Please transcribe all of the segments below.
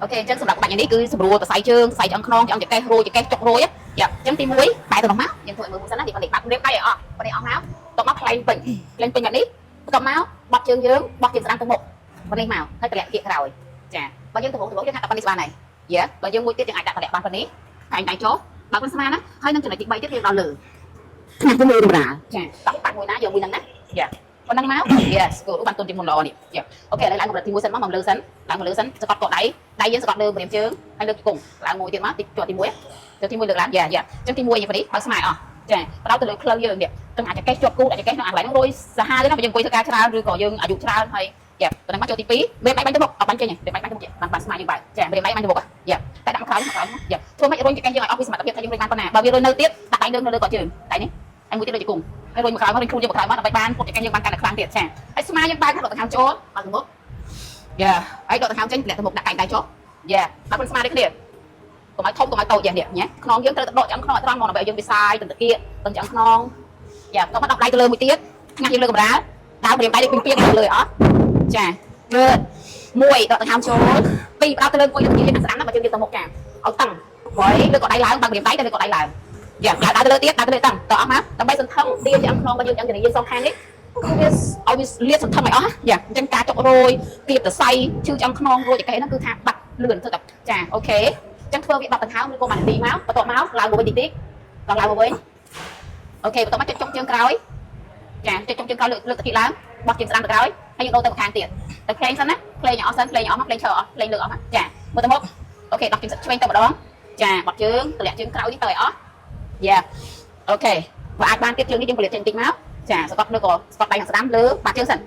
ok chân sầm đặc bạn này cứ sầm rùa và xài chương xài chân non chân cây rùi chân cây chọc rùi á dạ chân tim muối bài từ đồng máu nhưng thôi mười nó thì còn để bạn đeo đây à còn đây ống máu tóc mắt lên bình nhận đi tóc máu bọt chương dương bọt chương đang tông một còn đây màu hơi kẹt kia rồi chà bao nhiêu từ bộ cái hạt tập ban này dạ bao nhiêu mũi tiết tiếng ai đặt kẹt ban phầnนี้anh tại chỗ bạn con sama đó hơi nâng chân này chị bay tiếp theo đào lử nằm cái mùi đồ đà chà tóc bạn mùi ná giờ mùi nắng nát dạ còn nắng máu yes cô bạn tôn trên một lò nè dạ ok lại một lần thì mua sắn máu mầm lư sắn lại một lư sắn sẽ cọt đáy đáy với sẽ cọt lư một điểm chướng hay lư cùng lại mùi tiền máu cho tìm muối cho tìm muối được làm dạ dạ trong tìm muối như vậy đi bằng smile à chà bắt đầu từ lư khơi dương nè trong hạt cái chuột cu đại cái nó ăn lại nó rồi sa ha đấy nó bây giờ quay theo ca chao rồi còn dương ở dụng chao hay dạ còn đang mắt cho tí pí bên máy bánh một ở bánh kia nhỉ bên máy bánh một bằng smile như vậy chà bên máy bánh một à dạ tại đặng khởi hoặc dạ thôi mấy rồi cái dương ở office mà đặc biệt thay dương bên con nè bao nhiêu rồi nơi tiếp đặt anh đơn nơi còn trường tại nhỉ anh mua tiếp đây cùng cái rồi một khởi nó thu cho một khởi nó bay ban một cái dương ban căn là khang tiệt chàไอ้ smile ยัง bay គាត់ទៅខាងចូលបាទទៅមុខយ៉ាហើយដកទៅខាងចេញលាក់ទៅមុខដាក់កែងដៃចុះយ៉ាបាទមិន smile ដូចគ្នាកុំឲ្យធំកុំឲ្យតូចយ៉ាងនេះញ៉េខ្នងយើងត្រូវទៅដកឆ្អឹងខ្នងឲ្យត្រង់មកដើម្បីយើងវិសាយទៅតាគៀកទៅឆ្អឹងខ្នងយ៉ាទៅមកដកដៃទៅលើមួយទៀតថ្ងៃយើងលើកម្រាលដើមព្រាមដៃពីពីទៅលើអត់ចាលើមួយដកទៅខាងចូលពីរដល់ទៅលើមួយទៅយើងស្ដាំណាបើយើងទៅមុខចាឲ្យតឹងព្រោះលើកដៃឡើងបើព្រាមដៃទៅលើកដៃឡើងយ៉ាដើរទៅលើទៀតដើរទៅលើតឹងតអស់មកដើម្បីសន្ធឹងទាឆ្អឹងខ្នងរបស់យើងឆ្អឹងយើងសងខាងនេះឲ្យវាលាតសន្ធឹងឲ្យអស់យ៉ាអញ្ចឹងការចុករយគៀបទៅសៃឈឺឆ្អឹងខ្នងរួចតែគេហ្នឹងគឺថាបាត់លឿនទៅតែចាអូខេអញ្ចឹងធ្វើវា10ដង្ហើមឬក៏1នាទីមកបន្ទាប់មកឡើងមកវិញតិចឡើងមកវិញអូខេបន្ទាប់មកចុចចុងជើងក្រោយចាចុចចុងជើងក្រោយលើកតាគីឡើងបោះជើងស្ដាំទៅក្រោយហើយយើងដូរទៅខាងទៀតតែភ្លេងសិនណាភ្លេងអស់សិនភ្លេងអស់មកភ្លេងឈរអស់ភ្លេងលើកអស់ចាមើលទៅមុខអូខេដោះជើងឆ្វេងទៅម្ដងចាបោះជើងទម្លាក់ជើងក្រោយនេះទៅឲ្យអស់យ៉ាអូខេបើអាចបានទៀតជើងនេះយើងពលិតចេញតិចមកចាស្កត់លើក៏ស្កត់ដៃខាងស្ដាំលើបាត់ជើងសិន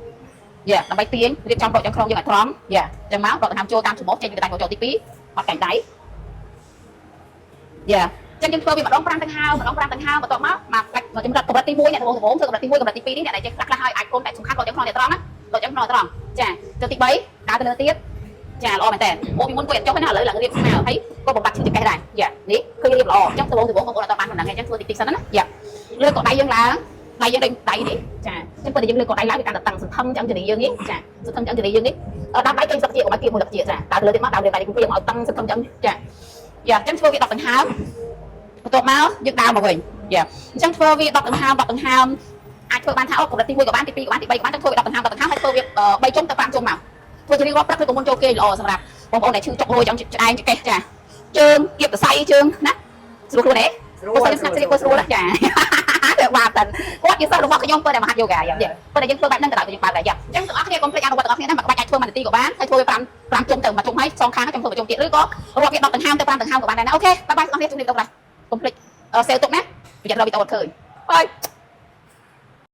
យ៉ាដើម្បីទាញរៀបចំប្រចាំក្នុងយើងឲ្យត្រង់យ៉ាចឹងមកដកដង្ហើមចូលតាមច្រមុះចេញពីដៃចូលទី2អត់កែងដៃយ៉ាចឹងយើងធ្វើវាម្ដង5ដង្ហើមបន្ទាប់មកចម្រិតកម្រិតទី1អ្នកត្បូងធ្វើកម្រិតទី1កម្រិតទី2នេះអ្នកដែលចេះខ្លះហើយអាចគុំតែសំខាន់ដកចំខ្នងអ្នកត្រង់ណាដកចំខ្នងត្រង់ចាចូលទី3ដើរទៅលើទៀតចាល្អមែនតើអូពីមុនគាត់ចុះណាឥឡូវឡើងរៀបស្មើហើយក៏បំបត្តិឈឺចង្កេះដែរយ៉ានេះឃើញរៀបល្អចឹងត្បូងបងប្អូនអត់បានប៉ុណ្ណឹងទេចឹងធ្វើតិចសិនណាយ៉ាលើកដៃយើងឡើងដៃយើងដៃនេះចាចឹងពេលយើងលើកដៃឡើងវាកាន់តែតឹងសន្ធឹងចឹងជនីយើងនេះចាសន្ធឹងចឹងជនីយើងនេះដល់ដៃគេសឹកជាកុំឲ្យគៀបមួយលឹកជាចាដើរលើទៀតមកដើរលើដៃគំពីមកឲ្យតឹងសន្ធឹងចឹងចាយ៉ាចឹងធ្វើវា10ដង្ហើមបន្ទាប់មកយើងដើរមកវិញយ៉ាអញ្ចឹងធ្វើវា10ដង្ហើមអាចធ្វើបានថាអូកម្រិតទី1ក៏បានទី2ក៏បានទី3ក៏បានចឹងធ្វើវា10ដង្ហើមហើយធ្វើវា3ជុំទៅ5ជុំមកធ្វើជារៀងរាល់ព្រឹកឬក៏មុនចូលគេល្អសម្រាប់បងប្អូនដែលឈឺចុករយចង់ឆ្អែងឆ្កេះចាជើងគៀបសរសៃជើងណាស្រួលខ្លួនទេស្រួលស្នាប់ស្រីគាត់ស្រួលណាចាទៅបាត់គាត់ជាសិស្សរបស់ខ្ញុំពេលដែលមហាយូហ្គាយ៉ាងនេះពេលដែលយើងធ្វើបែបហ្នឹងក៏ដល់យើងបើដែរយ៉ាងអញ្ចឹងទាំងអស់គ្នាកុំភ្លេចអនុវត្តទាំងអស់គ្នាណាមិនបាច់អាចធ្វើមួយនាទីក៏បានហើយធ្វើវា5ជុំទៅមួយជុំហើយសងខាងខ្ញុំធ្វើមួយជុំទៀតឬក៏រាប់វា10ដង្ហើមទៅ5ដង្ហើមក៏បានដែរណាអូខេបាយបាយទាំងអស់គ្នាជម្រាបទៅបាទកុំភ្លេចសេវទុកណាប្រយ័ត្នរកវីដេអូអត់ឃើញបាយ